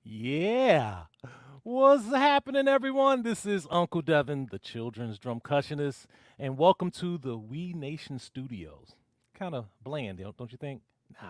Yeah. What's happening, everyone? This is Uncle Devin, the children's drum cushionist, and welcome to the We Nation Studios. Kind of bland, don't you think? Nah,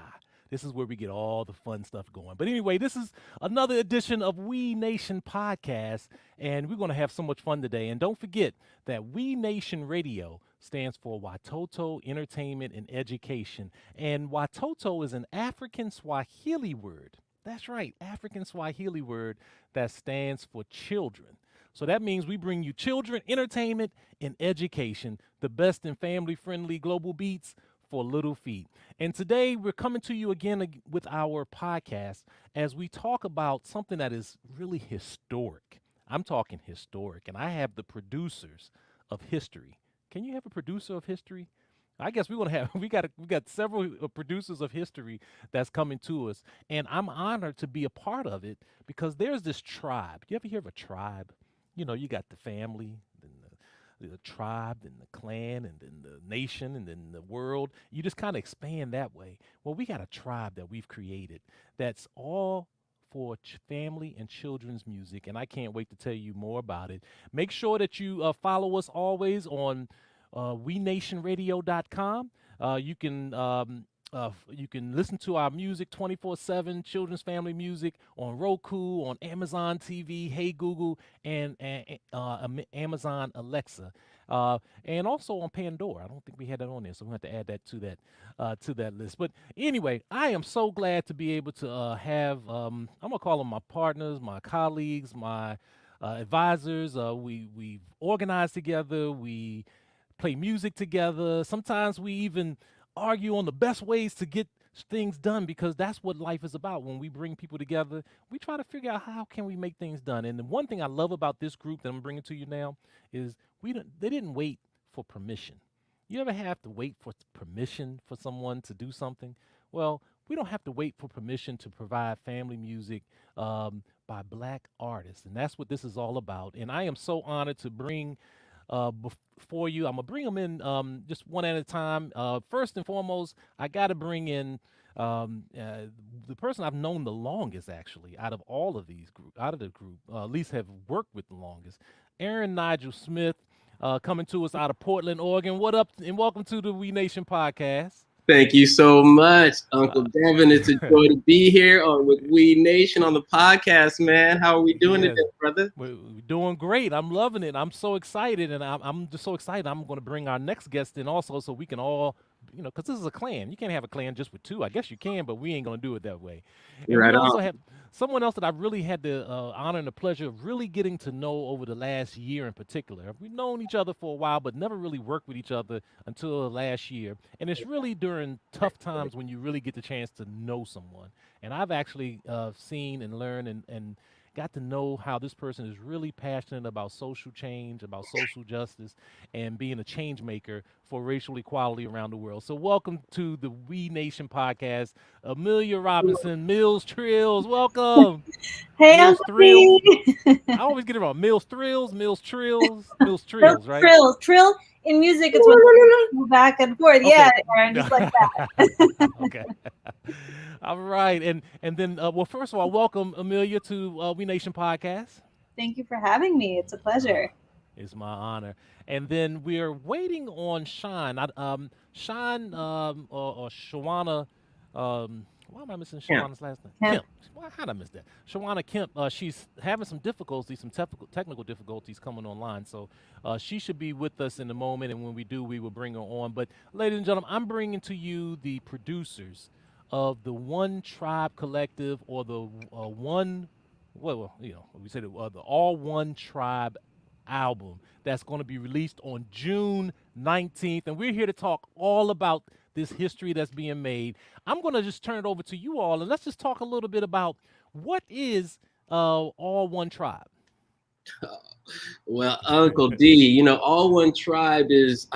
this is where we get all the fun stuff going. But anyway, this is another edition of We Nation Podcast, and we're going to have so much fun today. And don't forget that We Nation Radio stands for Watoto Entertainment and Education, and Watoto is an African Swahili word. That's right, African Swahili word that stands for children. So that means we bring you children, entertainment, and education, the best in family friendly global beats for little feet. And today we're coming to you again with our podcast as we talk about something that is really historic. I'm talking historic, and I have the producers of history. Can you have a producer of history? I guess we're gonna have we got several producers of history that's coming to us, and I'm honored to be a part of it because there's this tribe. You ever hear of a tribe? You know, you got the family, then the tribe, then the clan, and then the nation, and then the world. You just kind of expand that way. Well, we got a tribe that we've created that's all for family and children's music, and I can't wait to tell you more about it. Make sure that you follow us always on wenationradio.com. You can listen to our music 24/7, children's family music on Roku, on Amazon TV, Hey Google, and Amazon Alexa, and also on Pandora. I don't think we had that on there, so we have to add that to that list. But anyway, I am so glad to be able to have I'm gonna call them my partners, my colleagues, my advisors. We've organized together. We play music together. Sometimes we even argue on the best ways to get things done because that's what life is about. When we bring people together, we try to figure out how can we make things done. And the one thing I love about this group that I'm bringing to you now is they didn't wait for permission. You ever have to wait for permission for someone to do something? Well, we don't have to wait for permission to provide family music by black artists, and that's what this is all about. And I am so honored to bring for you. I'm gonna bring them in just one at a time. First and foremost, I got to bring in the person I've known the longest, actually, out of all of these out of the group, at least have worked with the longest. Aaron Nigel Smith, coming to us out of Portland, Oregon. What up, and welcome to the We Nation podcast. Thank you so much, Uncle Devin. It's a joy to be here with We Nation on the podcast, man. How are we doing Yes, today, brother? we're doing great. I'm loving it. I'm so excited, and I'm just so excited. I'm going to bring our next guest in also, so we can all, because this is a clan. You can't have a clan just with two. I guess you can, but we ain't going to do it that way. And we Right also on. have someone else that I've really had the honor and the pleasure of really getting to know over the last year in particular. We've known each other for a while, but never really worked with each other until last year. And it's really during tough times when you really get the chance to know someone. And I've actually seen and learned and got to know how this person is really passionate about social change, about social justice, and being a change maker for racial equality around the world. So welcome to the We Nation podcast, Amelia Robinson, Mills Trills. Welcome. Hey, Mills Uncle Thrills. D. I always get it wrong. Mills Thrills, Mills Trills, Mills Trill, Trills, right? trill, trill. In music, it's when you move back and forth. Okay. Yeah, Aaron, just like that. Okay. All right. And then, well, first of all, welcome, Amelia, to We Nation podcast. Thank you for having me. It's a Uh, pleasure. it's my honor. And then we're waiting on Sean or Shawana. Why am I missing Yeah. Shawana's last name? Kemp. Kemp. Why how did I miss that? Shawana Kemp. She's having some difficulties, some technical difficulties coming online. So she should be with us in a moment. And when we do, we will bring her on. But ladies and gentlemen, I'm bringing to you the producers of the One Tribe Collective, or the One. Well, we said the All One Tribe album that's going to be released on June 19th. And we're here to talk all about this history that's being made. I'm going to just turn it over to you all, and let's just talk a little bit about what is All One Tribe. Well, Uncle D, All One Tribe is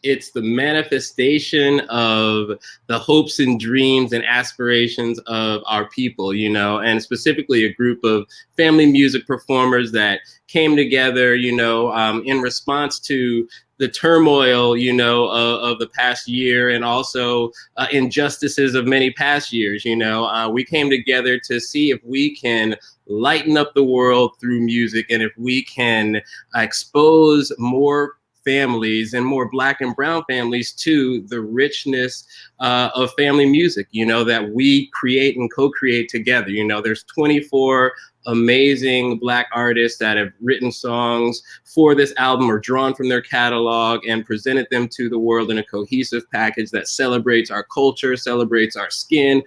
it's the manifestation of the hopes and dreams and aspirations of our people, and specifically a group of family music performers that came together, in response to the turmoil, of the past year, and also injustices of many past years. We came together to see if we can lighten up the world through music, and if we can expose more families and more Black and brown families to the richness of family music, that we create and co-create together. There's 24 amazing Black artists that have written songs for this album or drawn from their catalog and presented them to the world in a cohesive package that celebrates our culture, celebrates our skin,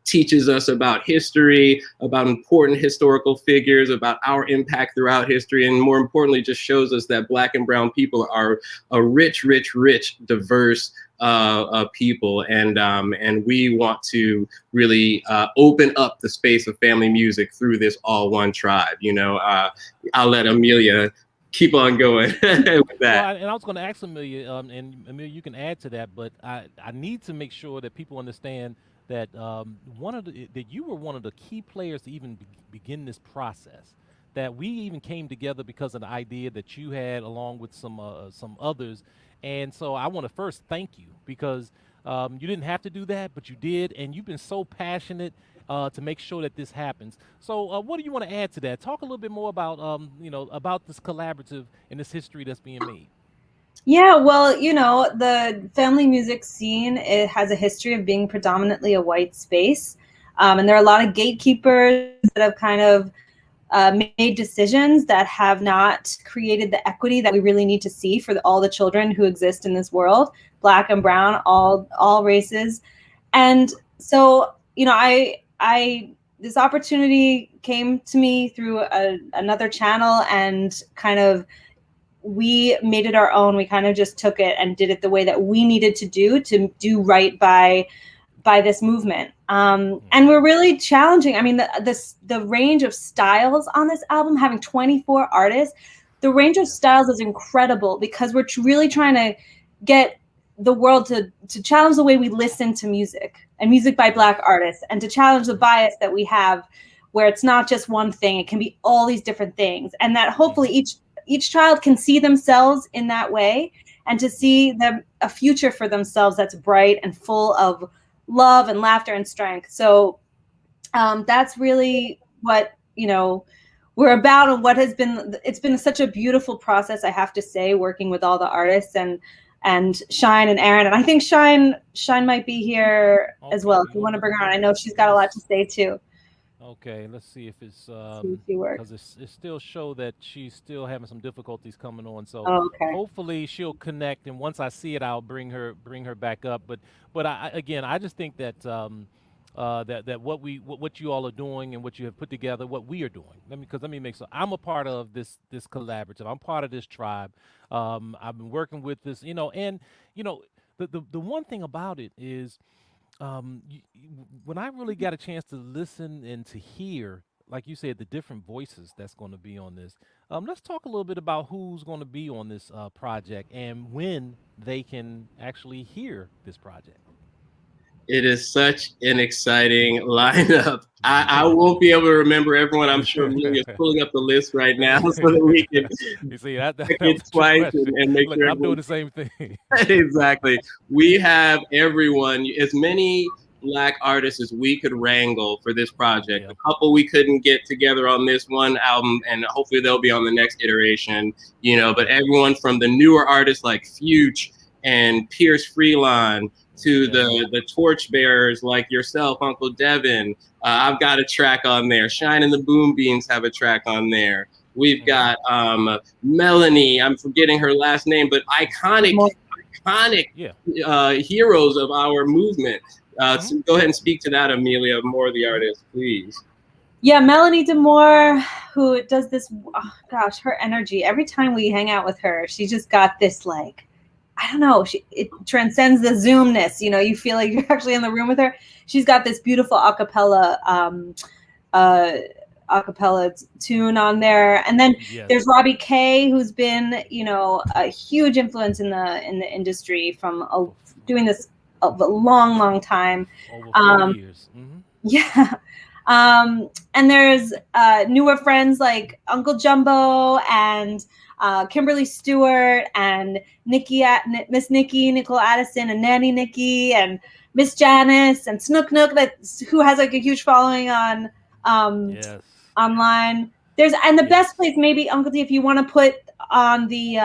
teaches us about history, about important historical figures, about our impact throughout history, and more importantly, just shows us that Black and brown people are a rich, diverse people, and we want to really open up the space of family music through this all one tribe. I'll let Amelia keep on going with that. Well, and I was going to ask Amelia, and Amelia, you can add to that, but I need to make sure that people understand that that you were one of the key players to even begin this process. That we even came together because of the idea that you had, along with some others. And so I want to first thank you because you didn't have to do that, but you did, and you've been so passionate to make sure that this happens. So what do you want to add to that? Talk a little bit more about about this collaborative and this history that's being made. Yeah, well, the family music scene, it has a history of being predominantly a white space. And there are a lot of gatekeepers that have kind of made decisions that have not created the equity that we really need to see for all the children who exist in this world, Black and brown, all races. And so, I this opportunity came to me through another channel, and kind of we made it our own. We kind of just took it and did it the way that we needed to do right by this movement. And we're really challenging. I mean, the range of styles on this album, having 24 artists, the range of styles is incredible because we're really trying to get the world to challenge the way we listen to music and music by Black artists, and to challenge the bias that we have where it's not just one thing, it can be all these different things. And that hopefully each child can see themselves in that way, and to see a future for themselves that's bright and full of love and laughter and strength. So that's really what we're about, and what it's been such a beautiful process, I have to say, working with all the artists and Shine and Aaron. And I think Shine might be here as well, if you want to bring her on. I know she's got a lot to say too. Okay, let's see if it's because it still show that she's still having some difficulties coming on. So hopefully she'll connect, and once I see it, I'll bring her back up. But I just think that that what you all are doing and what you have put together, what we are doing. Let me make sure I'm a part of this collaborative. I'm part of this tribe. I've been working with this, and the one thing about it is. When I really got a chance to listen and to hear, like you said, the different voices that's going to be on this, let's talk a little bit about who's going to be on this project and when they can actually hear this project. It is such an exciting lineup. I won't be able to remember everyone. I'm sure Amelia's pulling up the list right now so that we can you see that it twice and make Look, sure I'm doing the same thing. Exactly. We have everyone, as many Black artists as we could wrangle for this project. A couple we couldn't get together on this one album, and hopefully they'll be on the next iteration. But everyone from the newer artists like Fuge and Pierce Freelon to the torchbearers like yourself, Uncle Devin. I've got a track on there. Shine and the Boom Beans have a track on there. We've got Melanie. I'm forgetting her last name, but iconic heroes of our movement. So go ahead and speak to that, Amelia. More of the artists, please. Yeah, Melanie Demore, who does this. Oh, gosh, her energy. Every time we hang out with her, she just got this I don't know. It transcends the Zoomness. You feel like you're actually in the room with her. She's got this beautiful acapella tune on there. And then there's Robbie Kay, who's been, a huge influence in the industry from doing this a long, long time. Over 40 years. Mm-hmm. Yeah. And there's newer friends like Uncle Jumbo and Kimberly Stewart and Miss Nikki, Nicole Addison, and Nanny Nikki, and Miss Janice, and Snook Nook, who has like a huge following on um, Yes. online. And the best Yes. place, maybe Uncle D, if you want to put on the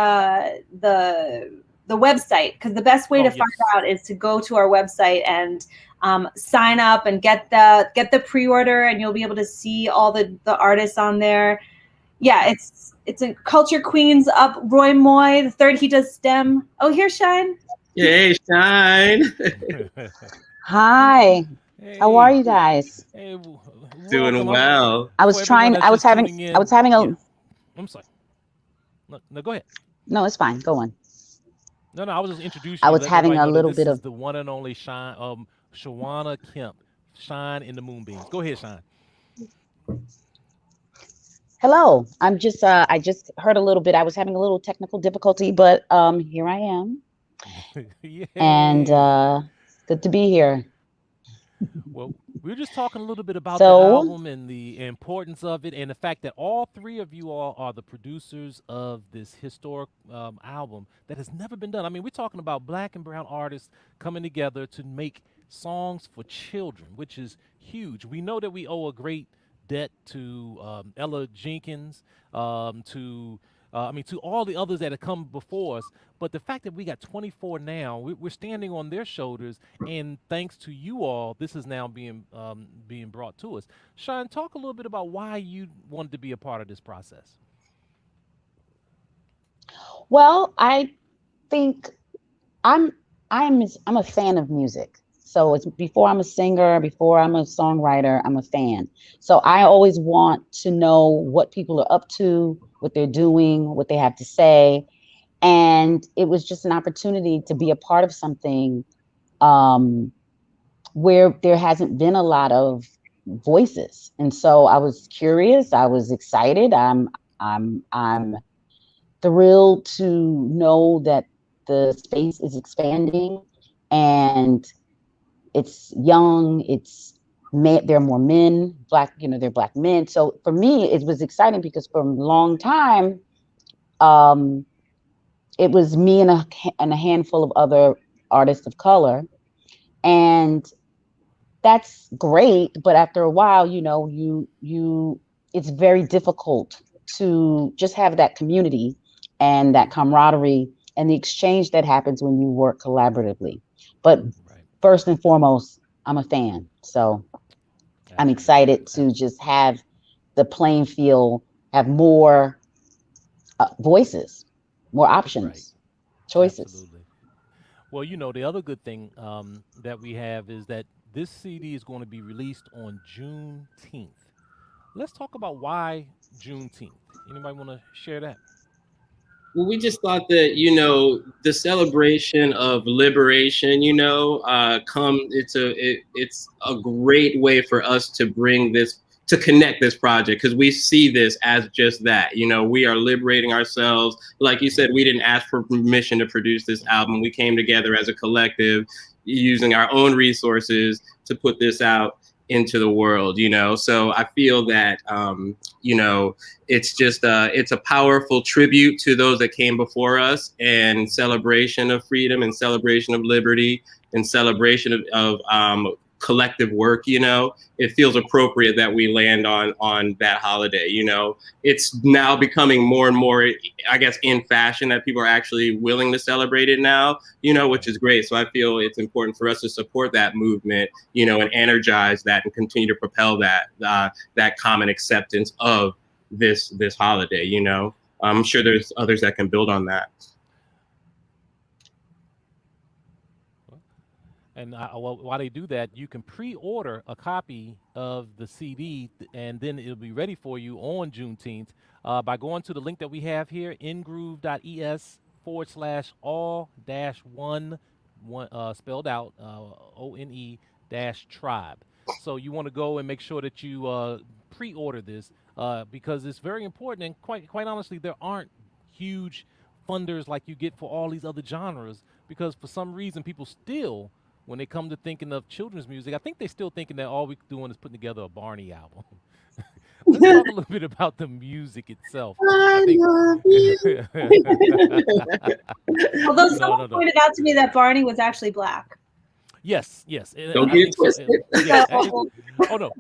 website, because the best way Oh, to find yes. out is to go to our website and sign up and get the pre-order, and you'll be able to see all the artists on there. Yeah, it's a Culture Queens up. Roy Moy, the third, he does STEM. Oh, here's Shine. Yay, shine. Hi, how are Hey. you guys? Hey, Doing welcome. well. I For was everyone trying, that's just tuning I was in, having yeah, a, I'm sorry. No, no, go ahead. no, it's fine, go on. No, no, I was just introducing I you, was letting having everybody a know that little this bit is of, the one and only Shawana Kemp, Shine in the Moonbeams. Go ahead, Shine. hello, I just heard a little bit, I was having a little technical difficulty, but here I am, and Yay. good to be here. Well, we were just talking a little bit about the So, album and the importance of it, and the fact that all three of you all are the producers of this historic album that has never been done. I mean, we're talking about black and brown artists coming together to make songs for children, which is huge. We know that we owe a great debt to Ella Jenkins, to all the others that have come before us. But the fact that we got 24 now, we're standing on their shoulders, and thanks to you all, this is now being brought to us. Sean, talk a little bit about why you wanted to be a part of this process. well, I think I'm, I'm a fan of music. So it's before I'm a singer, before I'm a songwriter, I'm a fan. So I always want to know what people are up to, what they're doing, what they have to say, and it was just an opportunity to be a part of something um, where there hasn't been a lot of voices, and so I was curious, I was excited, I'm thrilled to know that the space is expanding and it's young, there are more men, black, they're black men. So for me it was exciting because for a long time um, it was me and a handful of other artists of color, and that's great, but after a while, it's very difficult to just have that community and that camaraderie and the exchange that happens when you work collaboratively. But Right. first and foremost, I'm a fan, so I'm Absolutely. excited to just have the playing field have more voices, more Right. options, choices. Absolutely. Well, the other good thing that we have is that this CD is going to be released on Juneteenth. Let's talk about why Juneteenth. Anybody want to share that? Well, we just thought that, the celebration of liberation, it's a great way for us to bring this, to connect this project, because we see this as just that. We are liberating ourselves. Like you said, we didn't ask for permission to produce this album. We came together as a collective using our own resources to put this out into the world, so I feel that it's a powerful tribute to those that came before us, and celebration of freedom, and celebration of liberty, and celebration of collective work. It feels appropriate that we land on that holiday. It's now becoming more and more, I guess, in fashion, that people are actually willing to celebrate it now, which Right. is great. So I feel it's important for us to support that movement, and energize that, and continue to propel that common acceptance of this holiday. I'm sure there's others that can build on that. Well, and while they do that, you can pre-order a copy of the CD, and then it'll be ready for you on Juneteenth by going to the link that we have here, ingroove.es/all dash one spelled out ONE dash tribe. So you want to go and make sure that you pre-order this because it's very important. And quite honestly, there aren't huge funders like you get for all these other genres because for some reason people still, when they come to thinking of children's music, I think they're still thinking that all we're doing is putting together a Barney album. let's talk a little bit about the music itself. I I think. love you. Although No, someone no, no. pointed out to me that Barney was actually black. Yes, yes. Don't I get it think so. twisted. Yeah. So, Oh no.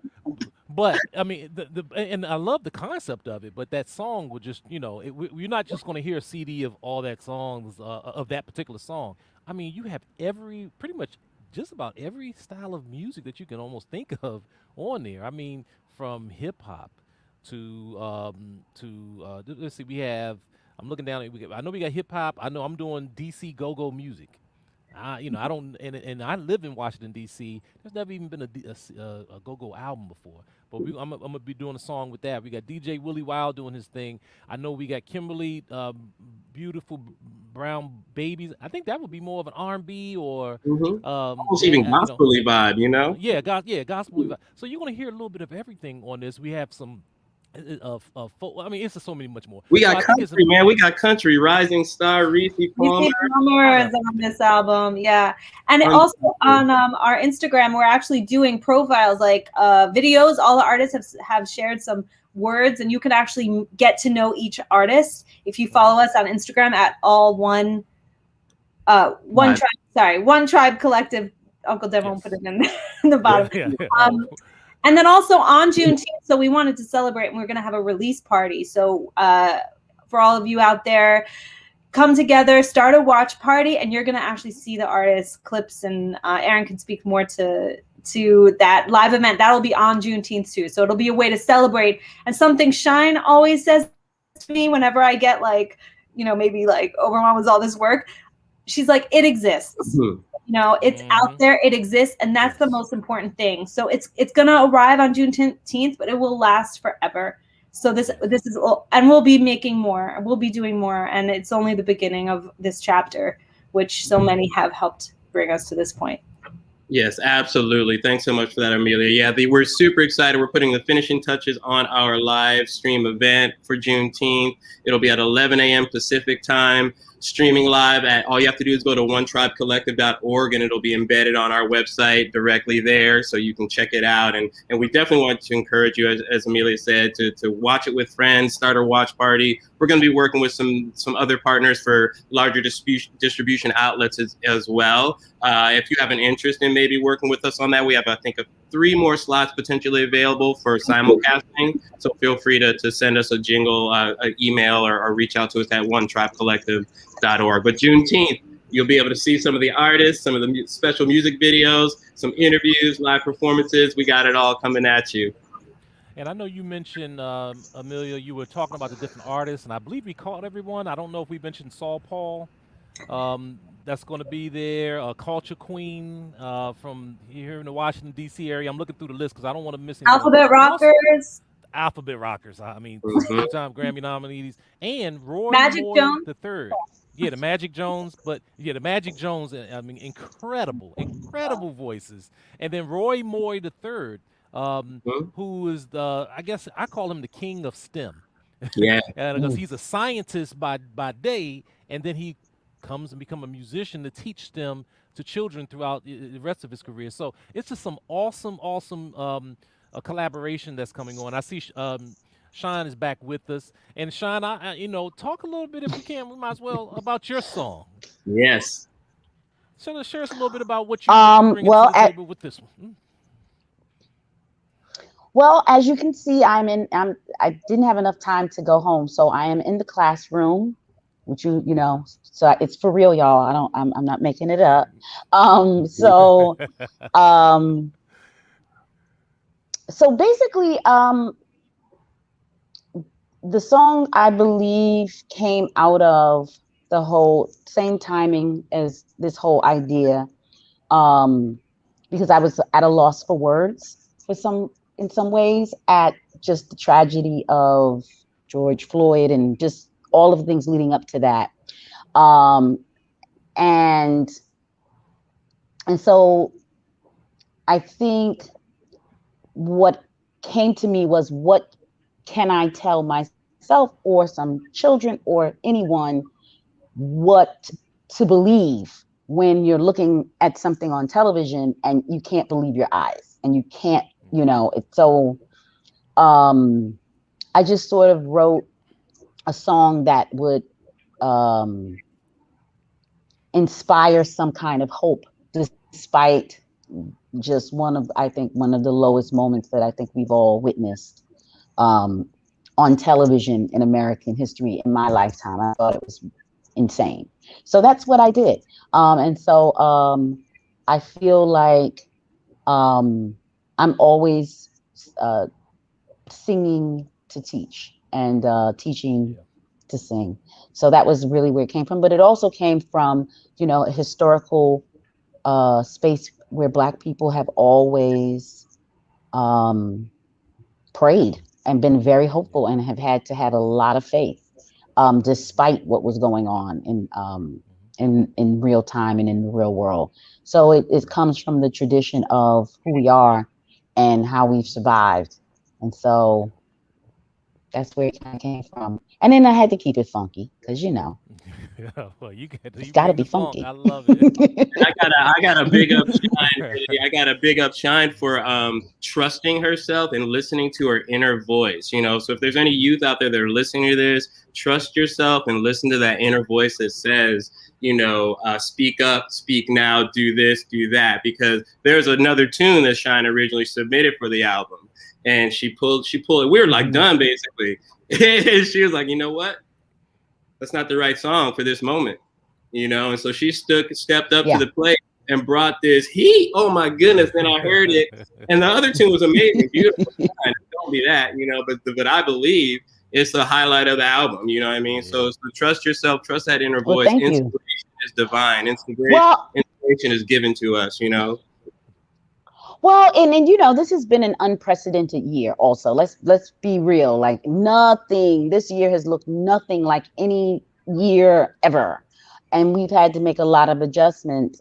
But I mean, and I love the concept of it. But that song would just, you're not just going to hear a CD of all that songs of that particular song. I mean, you have pretty much, just about every style of music that you can almost think of on there. I mean, from hip hop let's see, we have. I'm looking down. I know we got hip hop. I know I'm doing DC go go music. I don't, and I live in Washington D.C. There's never even been a go-go album before, but I'm gonna be doing a song with that. We got DJ Willie Wild doing his thing. I know we got Kimberly, beautiful brown babies. I think that would be more of an R&B or, Almost even gospel-y vibe, you know? yeah, gospel. So you're gonna hear a little bit of everything on this. We have some. I mean, it's just so many much more. We So got I think country, man. We got country. Rising Star, Reese Palmer. Lucy Palmer is on this album, yeah. And also on our Instagram, we're actually doing profiles, like videos. All the artists have shared some words, and you can actually get to know each artist if you follow us on Instagram at one tribe collective. Uncle Dev won't put it in the bottom. Yeah. And then also on Juneteenth, so we wanted to celebrate, and we're going to have a release party. So for all of you out there, come together, start a watch party, and you're going to actually see the artist clips. And Aaron can speak more to that live event. That'll be on Juneteenth too. So it'll be a way to celebrate. And something Shine always says to me whenever I get maybe overwhelmed with all this work, she's like, it exists. Mm-hmm. It's out there, it exists, and that's the most important thing. So it's gonna arrive on Juneteenth, but it will last forever. So this is, and we'll be making more, we'll be doing more, and it's only the beginning of this chapter, which so many have helped bring us to this point. Yes, absolutely. Thanks so much for that, Amelia. Yeah, we're super excited. We're putting the finishing touches on our live stream event for Juneteenth. It'll be at 11 a.m. Pacific time, streaming live all you have to do is go to onetribecollective.org, and it'll be embedded on our website directly there, so you can check it out. And we definitely want to encourage you, as Amelia said, to watch it with friends, start a watch party. We're going to be working with some other partners for larger distribution outlets as well. If you have an interest in maybe working with us on that, we have, I think, 3 more slots potentially available for simulcasting. So feel free to send us a jingle, an email, or reach out to us at onetribecollective.org. But Juneteenth, you'll be able to see some of the artists, some of the special music videos, some interviews, live performances. We got it all coming at you. And I know you mentioned, Amelia, you were talking about the different artists, and I believe we called everyone. I don't know if we mentioned Saul Paul. That's going to be there. Culture Queen from here in the Washington, D.C. area. I'm looking through the list because I don't want to miss anyone. Alphabet Rockers. Alphabet Rockers. I mean, 2-time Grammy nominees. And Roy Magic Moore Jones. the third. Yeah, the Magic Jones. But, yeah, the Magic Jones, I mean, incredible voices. And then Roy Moore the third, who is I guess I call him the king of STEM. Yeah. Because he's a scientist by day, and then he comes and become a musician to teach STEM to children throughout the rest of his career. So it's just some awesome a collaboration that's coming on. I see Shine is back with us, and Shine, talk a little bit, if you can. We might as well, about your song. Yes. Share us a little bit about what you bring to the table with this one. Well, as you can see, I didn't have enough time to go home, so I am in the classroom, which so it's for real, y'all. I'm not making it up. So basically, the song, I believe, came out of the whole same timing as this whole idea, because I was at a loss for words in some ways, at just the tragedy of George Floyd and just all of the things leading up to that. And so I think what came to me was, what can I tell myself or some children or anyone what to believe when you're looking at something on television and you can't believe your eyes, and you can't, it's so I just sort of wrote a song that would um, inspire some kind of hope, despite just one of the lowest moments that I think we've all witnessed um, on television in American history in my lifetime. I thought it was insane. So that's what I did. And so I feel like I'm always uh, singing to teach and teaching Yeah. to sing. So that was really where it came from. But it also came from, a historical space where Black people have always um, prayed and been very Yeah. hopeful and have had to have a lot of faith, despite what was going on Hmm. in real time and in the real world. So it Right. comes from the tradition of who we are and how we've Hmm. survived. And Yeah. so that's where it kind of came from. And then I had to keep it funky because Yeah. Well, it's you got to bring be the funk. funky. I love it. I gotta big up Shine. Really. I gotta big up Shine for trusting herself and listening to her inner voice. So if there's any youth out there that are listening to this, trust yourself and listen to that inner voice that says, speak up, speak now, do this, do that. Because there's another tune that Shine originally submitted for the album, and she pulled it. We were like Mhm. done basically, and she was like, you know what? That's not the right song for this moment. And so she stepped up to Yeah. the plate and brought this heat. Oh my goodness. Then I heard it. And the other tune was amazing, beautiful. Don't be that. But I believe it's the highlight of the album. You know what I mean? Yeah. So trust yourself, trust that inner Well, voice. thank you. Inspiration is divine. Well, Inspiration is given to us. and this has been an unprecedented year also. Let's be real. Like nothing this year has looked nothing like any year ever. And we've had to make a lot of adjustments.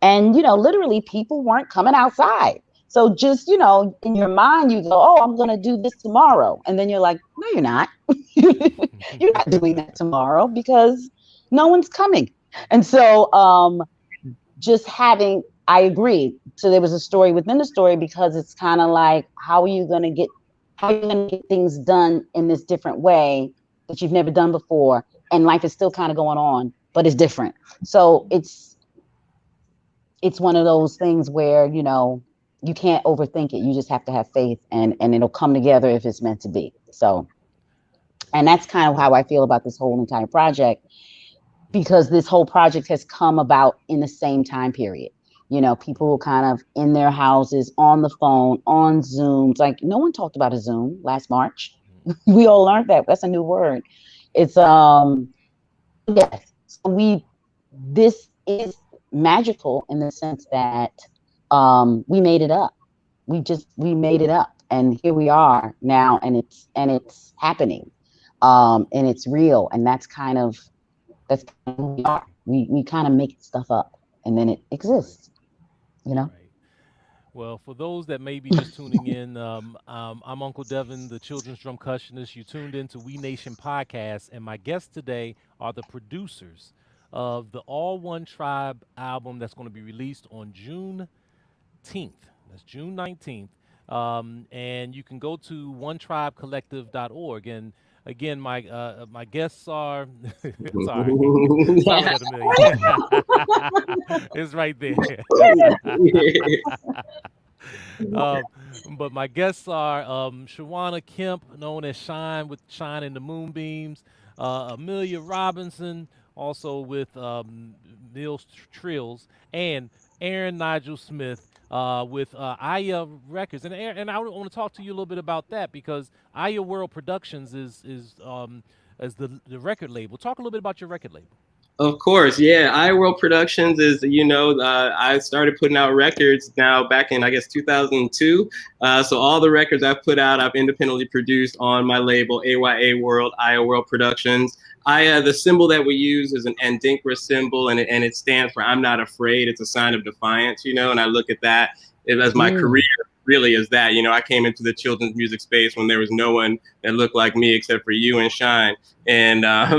And literally people weren't coming outside. So just, in your mind you go, "Oh, I'm going to do this tomorrow." And then you're like, "No, you're not." You're not doing that tomorrow because no one's coming. And so just having I agree. So there was a story within the story because it's kind of like how are you gonna get things done in this different way that you've never done before, and life is still kind of going on, but it's different. So it's one of those things where you can't overthink it. You just have to have faith, and it'll come together if it's meant to be. So, and that's kind of Well, how I feel about this whole entire project, because this whole project has come about in the same time period. People kind of in their houses, on the phone, on Zooms. Like no one talked about a Zoom last March. We yeah. all learned that. That's a new word. It's yes. So this is magical in the sense that we made it up. We made it up, and here we are now, and it's happening, and it's real, and that's kind of who we are. We kind of make stuff up, and then it Right. exists. You know. Right. Well, for those that may be just tuning in, I'm Uncle Devin, the children's drum cushionist. You tuned into We Nation podcast, and my guests today are the producers of the All One Tribe album that's going to be released on June 10th. That's June 19th. And you can go to onetribecollective.org. And again, my guests are sorry, smile at that, Amelia. It's right there. um, but my guests are Shawana Kemp, known as Shine with Shine in the Moonbeams, Amelia Robinson, also with Mills Trills, and Aaron Nigel Smith with Aya Records. And I want to talk to you a little bit about that because Aya World Productions is the record label. Talk a little bit about your record label. Of course, yeah. iWorld Productions is, I started putting out records now back in, I guess, 2002. So all the records I've put out, I've independently produced on my label, AYA World, iWorld Productions. The symbol that we use is an Andinkra symbol, and it stands for I'm not afraid. It's a sign of defiance, and I look at that as my career Mm. really is that. I came into the children's music space when there was no one that looked like me except for you and Shine. And now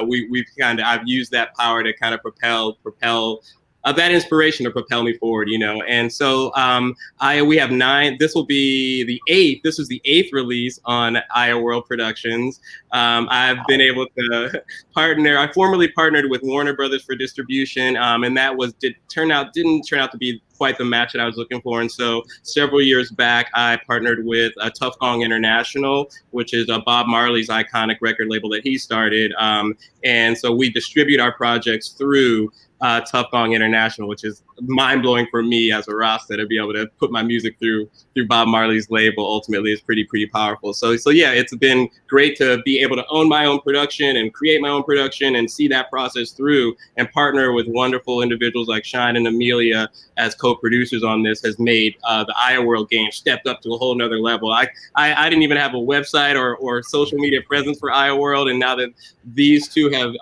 we've I've used that power to kind of propel that inspiration to propel me forward, And so we have 9. This will be the 8th. This was the 8th release on Aya World Productions. I've been able to partner. I formerly partnered with Warner Brothers for distribution, and that didn't turn out to be quite the match that I was looking for. And so several years back, I partnered with Tough Gong International, which is Bob Marley's iconic record label that he started. And so we distribute our projects through Tough Gong International, which is mind-blowing for me as a Rasta to be able to put my music through Bob Marley's label. Ultimately, is pretty powerful. So yeah, it's been great to be able to own my own production and create my own production and see that process through, and partner with wonderful individuals like Shine and Amelia as co-producers on this has made the Aya World game stepped up to a whole nother level. I didn't even have a website or social media presence for Aya World, and now that these two have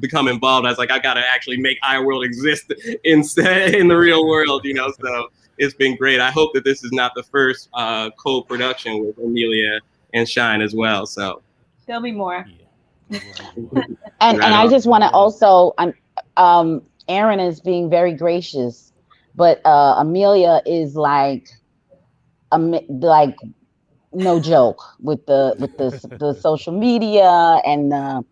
become involved, I was like, I gotta actually make Aya World exist in the real world, So it's been great. I hope that this is not the first co-production with Amelia and Shine as well. So tell me more. Yeah. and I just want to also, Aaron is being very gracious, but Amelia is like no joke with the social media, and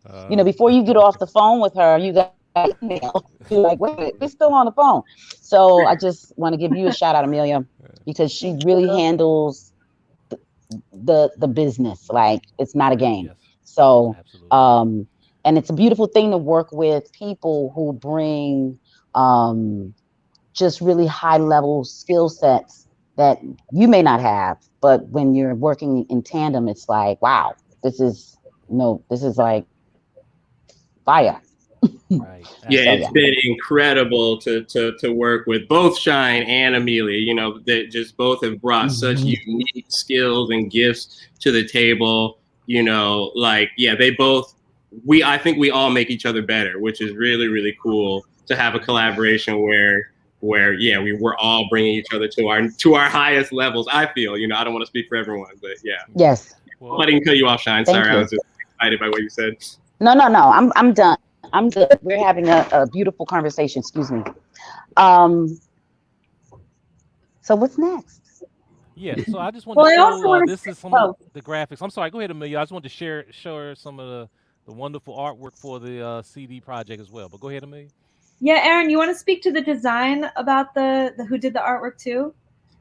before you get off the phone with her, you got email. You're like, wait, we're still on the phone. So I just want to give you a shout out, Amelia, because she really handles the business like it's not a game. Yes. So and it's a beautiful thing to work with people who bring just really high level skill sets that you may not have, but when you're working in tandem, it's like, wow, this is like fire. Right. Yeah, it's been incredible to work with both Shine and Amelia. They just both have brought such unique skills and gifts to the table. They both. I think we all make each other better, which is really, really cool to have a collaboration where we're all bringing each other to our highest levels. I feel. I don't want to speak for everyone, but yeah. Yes. Well, I didn't cut you off, Shine. Sorry, I was just excited by what you said. No. I'm done. I'm good. We're having a beautiful conversation. Excuse me. So what's next? Yeah. So I just wanted to show. This is some of the graphics. I'm sorry. Go ahead, Amelia. I just wanted to show some of the wonderful artwork for the CD project as well. But go ahead, Amelia. Yeah, Aaron, you want to speak to the design about the who did the artwork too?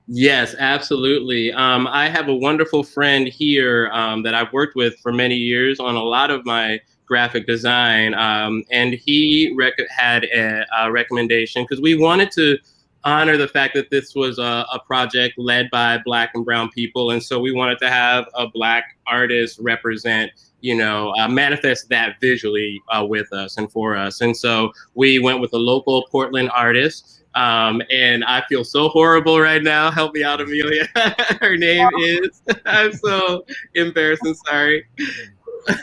Yes, absolutely. I have a wonderful friend here that I've worked with for many years on a lot of my graphic design, and he had a recommendation because we wanted to honor the fact that this was a project led by Black and brown people, and so we wanted to have a Black artist represent, manifest that visually with us and for us. And so we went with a local Portland artist. And I feel so horrible right now. Help me out, Amelia. Her name is, I'm so embarrassed and sorry.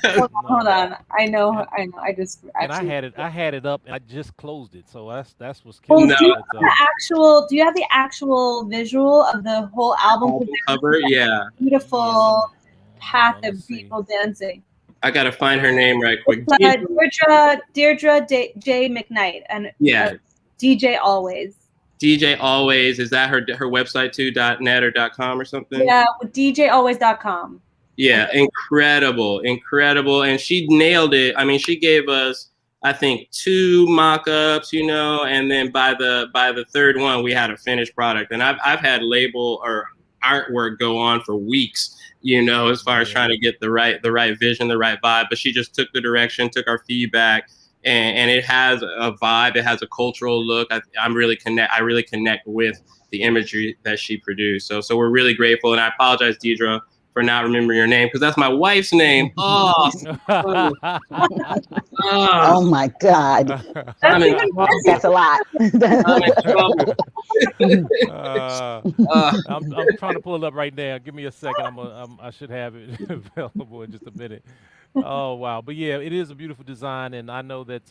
Hold on. I know. I just actually, and I had it up and I just closed it. So that's what's killing me. Do you have the actual visual of the whole album cover? Yeah. Beautiful path of people dancing. I gotta find her name right quick. Deirdre J. McKnight, and DJ Always. DJ Always, is that her website too? .net or .com or something? Yeah, DJalways.com. Yeah, incredible, and she nailed it. I mean, she gave us, I think, 2 mock-ups, and then by the third one, we had a finished product. And I've had label or artwork go on for weeks, as far as trying to get the right vision, the right vibe. But she just took the direction, took our feedback. And it has a vibe. It has a cultural look. I really connect with the imagery that she produced. So we're really grateful. And I apologize, Deidre, for not remembering your name because that's my wife's name. Oh, oh my God, that's a lot. I'm trying to pull it up right now. Give me a second. I should have it available in just a minute. Oh wow, but yeah, it is a beautiful design, and I know that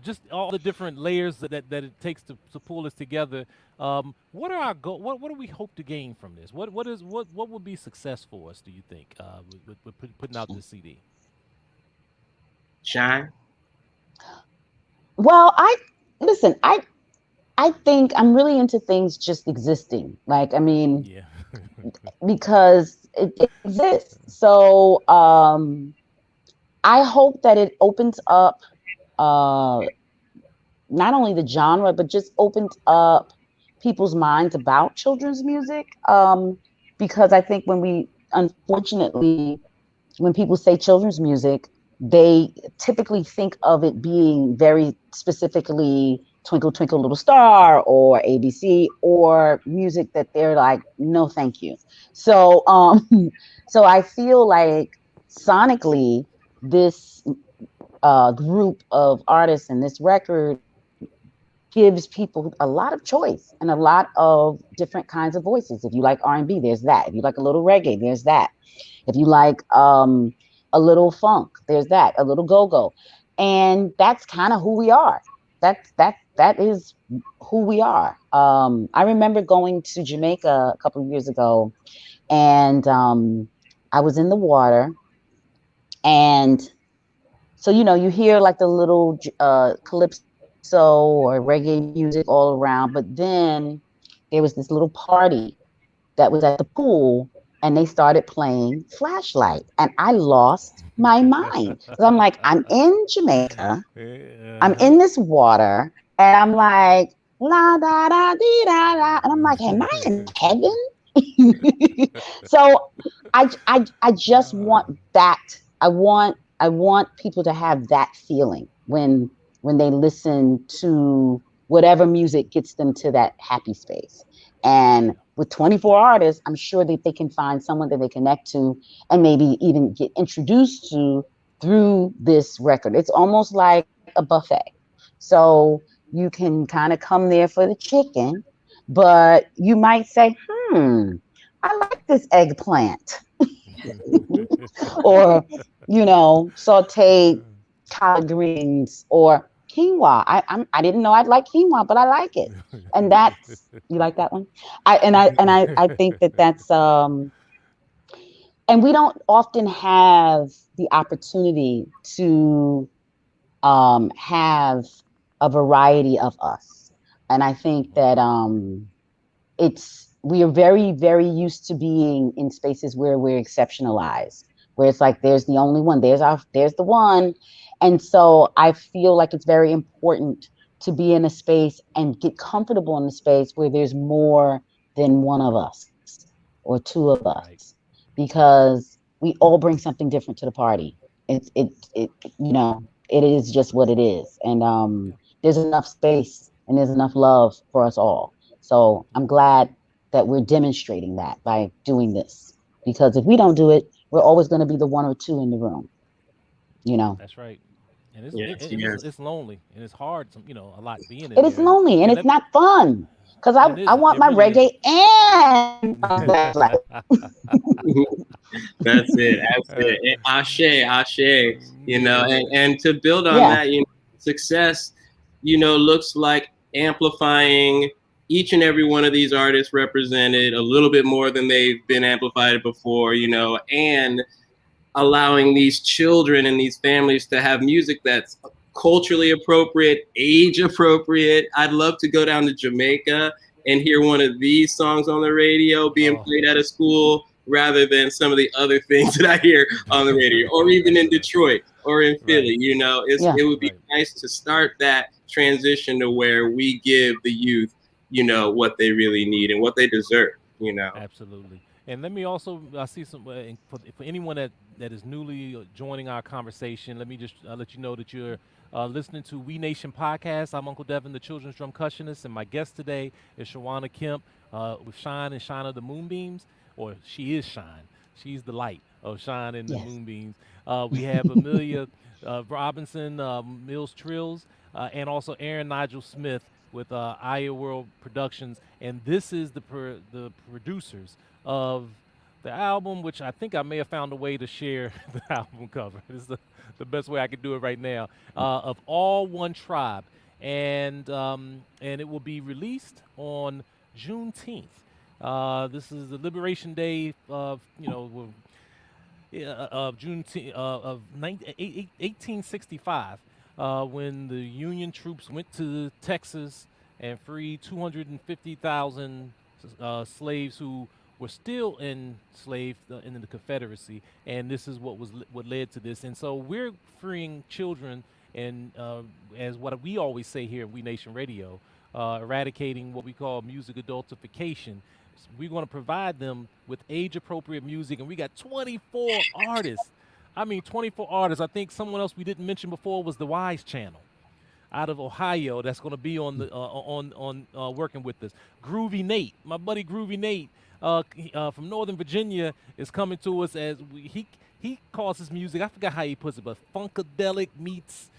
just all the different layers that it takes to pull this together. What are our what do we hope to gain from this? What would be success for us? Do you think with putting out this CD? Shine. Well, listen, I think I'm really into things just existing. Like, I mean, Yeah. because it exists. So I hope that it opens up uh not only the genre, but just opens up people's minds about children's music. Because I think when we, unfortunately, when people say children's music, they typically think of it being very specifically Twinkle Twinkle Little Star or ABC or music that they're like, no, thank you. So, so I feel like sonically, this group of artists and this record gives people a lot of choice and a lot of different kinds of voices. If you like R&B, there's that. If you like a little reggae, there's that. If you like a little funk, there's that. A little go-go, and that's kind of who we are. That is who we are. I remember going to Jamaica a couple of years ago, and I was in the water, and so you hear like the little calypso or reggae music all around, but then there was this little party that was at the pool, and they started playing Flashlight, and I lost my mind because I'm like, I'm in Jamaica, I'm Uh-huh. in this water, and I'm like, la da da dee da da, and I'm like, am I in heaven? So I just want that. I want people to have that feeling when they listen to whatever music gets them to that happy space. And Yeah. with 24 artists, I'm sure that they can find someone that they connect to and maybe even get introduced to through this record. It's almost like a buffet. So you can kind of come there for the chicken, but you might say, I like this eggplant or, sauteed collard greens or quinoa. I didn't know I'd like quinoa, but I like it. And that's, you like that one? I think that that's, and we don't often have the opportunity to have a variety of us. And I think that we are very, very used to being in spaces where we're exceptionalized, where it's like there's the only one, there's the one. And so I feel like it's very important to be in a space and get comfortable in a space where there's more than one of us or two of us, Right. because we all bring something different to the party. It is just what it is. And there's enough space and there's enough love for us all. So I'm glad that we're demonstrating that by doing this. Because if we don't do it, we're always going to be the one or two in the room, you know. That's right. And Yes, yes. it's lonely and it's hard. A lot being in It is there. lonely and And it's let not fun. Because and I is want it my really reggae isn't. and my flashlight. That's it. That's Uh, it. Ashe, ashe. yeah. And to build on Yeah. that, success, looks like amplifying each and every one of these artists represented a little bit more than they've been amplified before, and allowing these children and these families to have music that's culturally appropriate, age appropriate. I'd love to go down to Jamaica and hear one of these songs on the radio being Oh. played at a school rather than some of the other things that I hear on the radio, or even in Detroit or in Right. Philly. It would be Right. nice to start that transition to where we give the youth, what they really need and what they deserve. Absolutely. And let me also, I see some, for anyone that is newly joining our conversation, let me just let you know that you're listening to We Nation Podcast. I'm Uncle Devin, the children's drum cushionist, and my guest today is Shawana Kemp with Shine and Shine of the Moonbeams, or she is Shine. She's the light of Shine and the Yes. Moonbeams. We have Amelia Robinson, Mills Trills, and also Aaron Nigel Smith with Aya World Productions, and this is the producers of the album, which I think I may have found a way to share the album cover. This is the best way I could do it right now. Of All One Tribe, and it will be released on Juneteenth. This is the Liberation Day of yeah, of June of 1865. when the Union troops went to Texas and freed 250,000 slaves who were still enslaved in the Confederacy, and this is what led to this. And so we're freeing children, and as what we always say here at We Nation Radio, eradicating what we call music adultification. We're going to provide them with age-appropriate music, and we got 24 artists. I mean, 24 artists. I think someone else we didn't mention before was the Wise Channel out of Ohio that's going to be on the on working with us. Groovy Nate, my buddy Groovy Nate from Northern Virginia is coming to us as he calls his music. I forgot how he puts it, but funkadelic meets.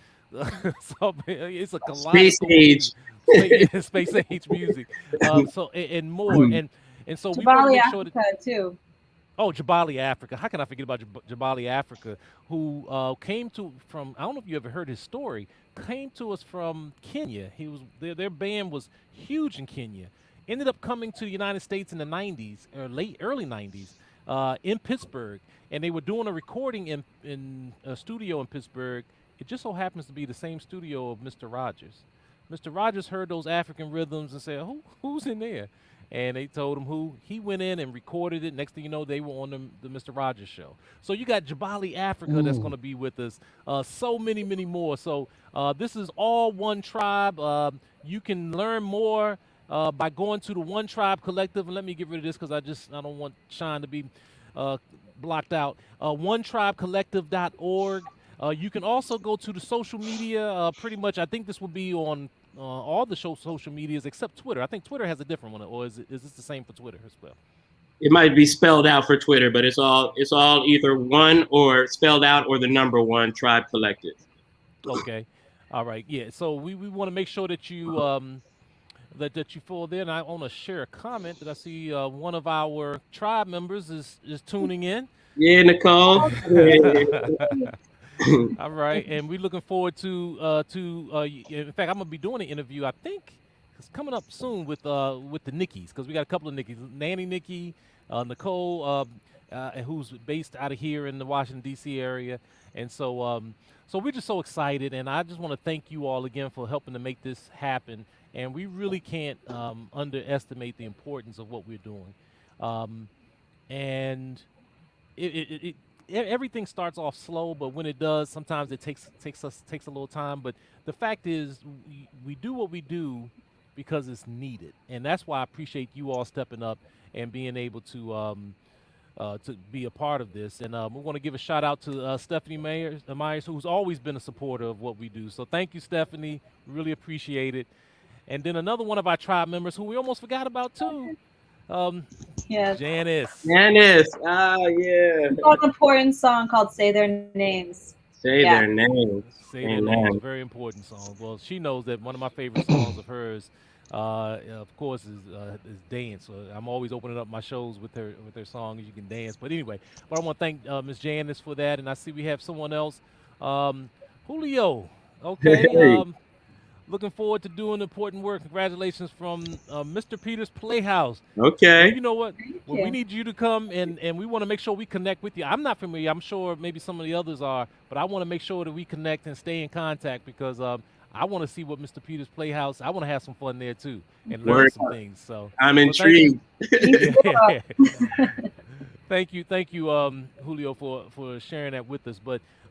So it's a Space kaleidoscope of age. music, space age music, and more, and so we want to Jabali make sure that. Africa too. Oh, Jabali Africa. How can I forget about Jabali Africa, who came to from? I don't know if you ever heard his story. Came to us from Kenya. He was their band was huge in Kenya. Ended up coming to the United States in the '90s or early '90s in Pittsburgh, and they were doing a recording in a studio in Pittsburgh. It just so happens to be the same studio of Mr. Rogers. Mr. Rogers heard those African rhythms and said, who's in there?" And they told him who. He went in and recorded it. Next thing you know, they were on the Mr. Rogers show. So you got Jabali Africa that's going to be with us. So many, many more. So this is all One Tribe. You can learn more by going to the One Tribe Collective. And let me get rid of this because I don't want Shine to be uh, blocked out. OneTribeCollective.org. You can also go to the social media. Pretty much, I think this will be on all the social medias except Twitter. I think Twitter has a different one, or is this the same for Twitter as well? It might be spelled out for Twitter, but it's all either one or spelled out or the number one Tribe Collective. Okay, all right, yeah. So we want to make sure that you that you follow there. And I want to share a comment that I see one of our tribe members is tuning in. Yeah, Nicole. All right, and we're looking forward in fact, I'm gonna be doing an interview. I think it's coming up soon with the Nickies because we got a couple of Nickies, Nanny Nikki, Nicole, who's based out of here in the Washington D.C. area, and so we're just so excited, and I just want to thank you all again for helping to make this happen. And we really can't underestimate the importance of what we're doing, and it everything starts off slow, but when it does, sometimes it takes a little time. But the fact is, we do what we do because it's needed, and that's why I appreciate you all stepping up and being able to be a part of this. And we want to give a shout out to Stephanie Myers, who's always been a supporter of what we do. So thank you, Stephanie. Really appreciate it. And then another one of our tribe members who we almost forgot about too, um, Yes. Janice. Janice. Oh, yeah. It's an important song called "Say Their Names." Say Yeah. their names. Say Their Names, a Amen. very important song. Well, she knows that one of my favorite songs of hers, of course, is "Dance." So I'm always opening up my shows with her song, and you can dance. But anyway, but I want to thank Miss Janice for that, and I see we have someone else, Julio. Okay, Hey. looking forward to doing important work. Congratulations from Mr. Peters Playhouse. Well, Okay. you know what? Thank Well, we you. need you to come, and we want to make sure we connect with you. I'm not familiar. I'm sure maybe some of the others are, but I want to make sure that we connect and stay in contact because I want to see what Mr. Peters Playhouse. I want to have some fun there too and learn Word. some things. So, I'm so thank you. intrigued. Yeah. Thank you, Julio, for sharing that with us.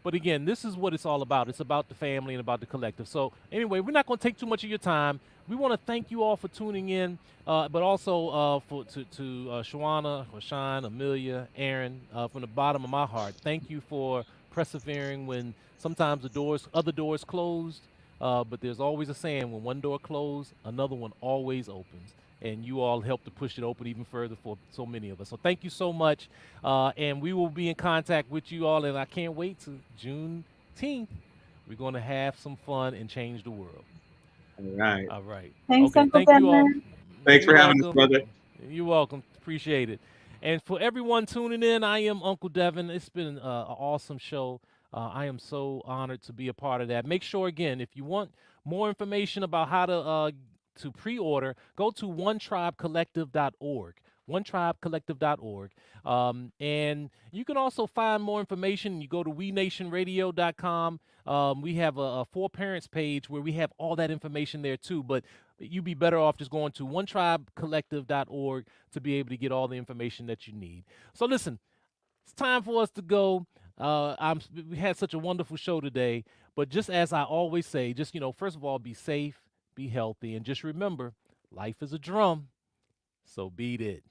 But again, this is what it's all about. It's about the family and about the collective. So anyway, we're not going to take too much of your time. We want to thank you all for tuning in, but also to Shawana, Rashawn, Amelia, Aaron, from the bottom of my heart. Thank you for persevering when sometimes other doors closed, but there's always a saying: when one door closed, another one always opens. And you all helped to push it open even further for so many of us. So thank you so much, and we will be in contact with you all. And I can't wait to Juneteenth. We're going to have some fun and change the world. All right. All right. Thanks, Okay. Uncle Thank you all. Denver. Thanks You're for having us, welcome. brother. You're welcome. Appreciate it. And for everyone tuning in, I am Uncle Devin. It's been an awesome show. I am so honored to be a part of that. Make sure, again, if you want more information about how to pre-order, go to onetribecollective.org. OneTribeCollective.org. And you can also find more information. You go to WeNationRadio.com. We have a For Parents page where we have all that information there too. But you'd be better off just going to OneTribeCollective.org to be able to get all the information that you need. So listen, it's time for us to go. We had such a wonderful show today. But just as I always say, just, first of all, be safe, be healthy, and just remember, life is a drum, so beat it.